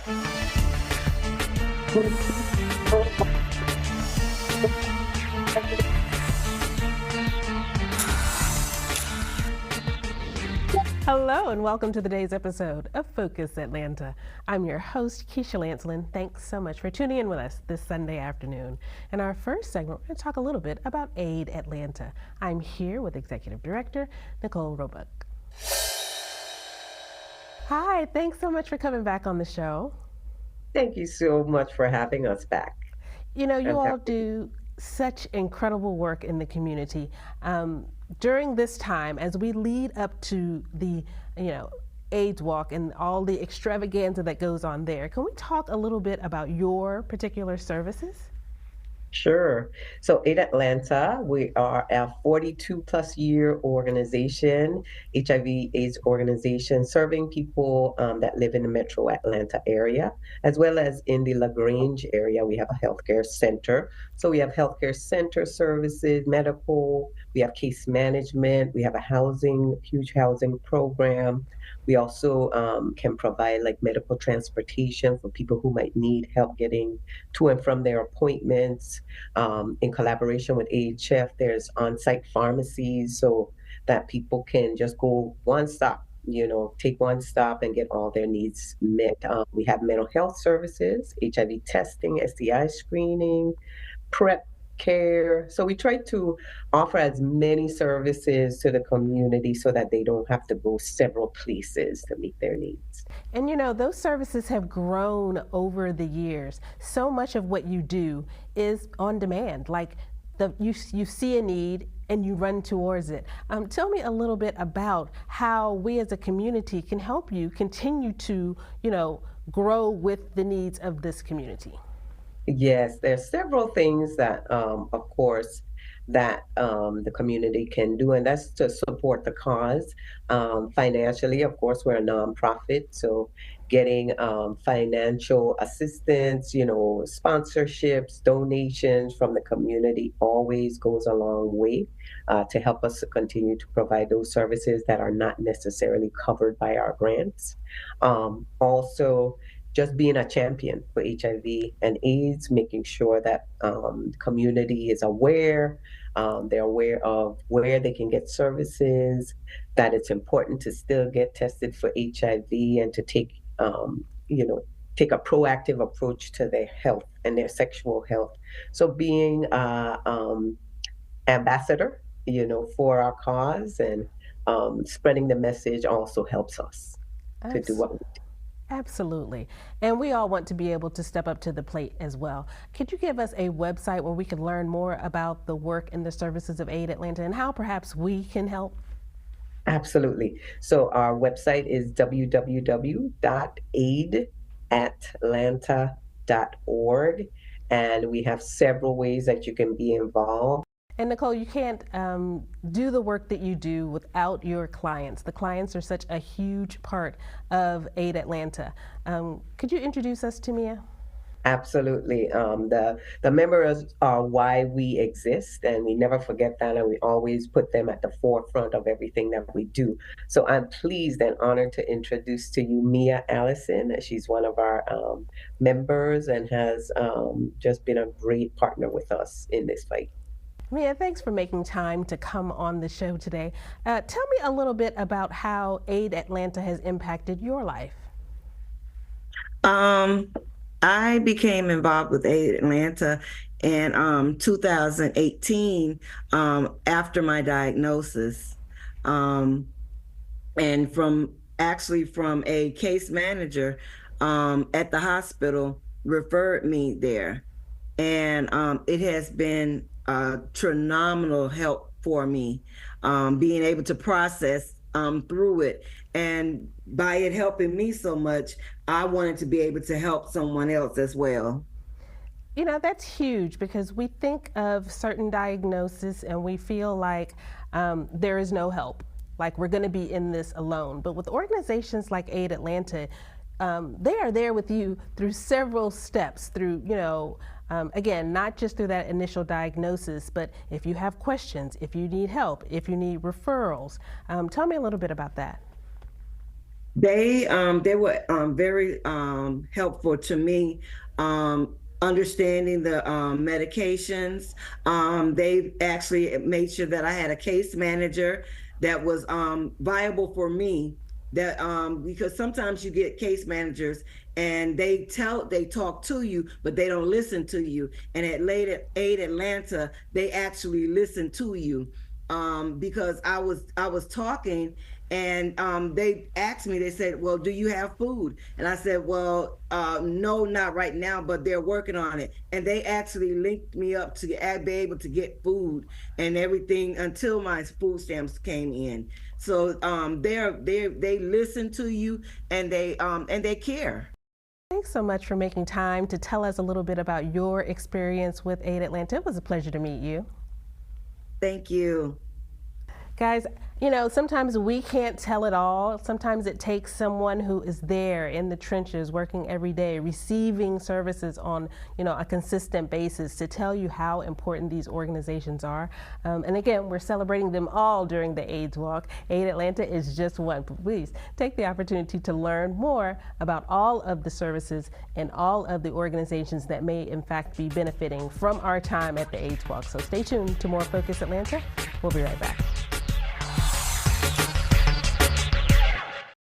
Hello and welcome to today's episode of Focus Atlanta. I'm your host, Keisha Lancelin. Thanks so much for tuning in with us this Sunday afternoon. In our first segment, we're going to talk a little bit about AID Atlanta. I'm here with Executive Director Nicole Roebuck. Hi, thanks so much for coming back on the show. Thank you so much for having us back. You know, you I'm all happy. do such incredible work in the community. During this time, as we lead up to the, AIDS Walk and all the extravaganza that goes on there, can we talk a little bit about your particular services? Sure. So, AID Atlanta, we are a 42 plus year organization, HIV AIDS organization, serving people that live in the metro Atlanta area, as well as in the LaGrange area. We have a healthcare center. So, we have healthcare center services, medical, we have case management, we have huge housing program. We also can provide like medical transportation for people who might need help getting to and from their appointments. In collaboration with AHF, there's on-site pharmacies so that people can just go one stop, take one stop and get all their needs met. We have mental health services, HIV testing, STI screening, PrEP care. So we try to offer as many services to the community so that they don't have to go several places to meet their needs. And those services have grown over the years. So much of what you do is on demand. Like you see a need and you run towards it. Tell me a little bit about how we as a community can help you continue to, grow with the needs of this community. Yes, there's several things that, of course, that the community can do, and that's to support the cause financially. Of course, we're a nonprofit, so getting financial assistance, sponsorships, donations from the community always goes a long way to help us to continue to provide those services that are not necessarily covered by our grants. Also, just being a champion for HIV and AIDS, making sure that the community is aware, they're aware of where they can get services, that it's important to still get tested for HIV and to take a proactive approach to their health and their sexual health. So being ambassador, for our cause and spreading the message also helps us to do what we do. Absolutely. And we all want to be able to step up to the plate as well. Could you give us a website where we can learn more about the work and the services of AID Atlanta and how perhaps we can help? Absolutely. So our website is www.aidatlanta.org, and we have several ways that you can be involved. And Nicole, you can't do the work that you do without your clients. The clients are such a huge part of AID Atlanta. Could you introduce us to Mia? Absolutely. The members are why we exist, and we never forget that, and we always put them at the forefront of everything that we do. So I'm pleased and honored to introduce to you Mia Allison. She's one of our members and has just been a great partner with us in this fight. Mia, thanks for making time to come on the show today. Tell me a little bit about how AID Atlanta has impacted your life. I became involved with AID Atlanta in 2018 after my diagnosis, and from a case manager at the hospital referred me there, and it has been phenomenal help for me, being able to process through it. And by it helping me so much, I wanted to be able to help someone else as well. That's huge because we think of certain diagnoses and we feel like there is no help, like we're going to be in this alone. But with organizations like AID Atlanta, they are there with you through several steps, through, again, not just through that initial diagnosis, but if you have questions, if you need help, if you need referrals. Tell me a little bit about that. They were very helpful to me. Understanding the medications. They actually made sure that I had a case manager that was viable for me. That because sometimes you get case managers and they talk to you, but they don't listen to you. And at Aid Atlanta, they actually listen to you because I was talking and they asked me, they said, well, do you have food? And I said, well, no, not right now, but they're working on it. And they actually linked me up to be able to get food and everything until my food stamps came in. So they listen to you and they care. Thanks so much for making time to tell us a little bit about your experience with Aid Atlanta. It was a pleasure to meet you. Thank you. Guys, you know, sometimes we can't tell it all. Sometimes it takes someone who is there in the trenches working every day, receiving services on, you know, a consistent basis to tell you how important these organizations are. And again, we're celebrating them all during the AIDS Walk. Aid Atlanta is just one. Please take the opportunity to learn more about all of the services and all of the organizations that may in fact be benefiting from our time at the AIDS Walk. So stay tuned to more Focus Atlanta. We'll be right back.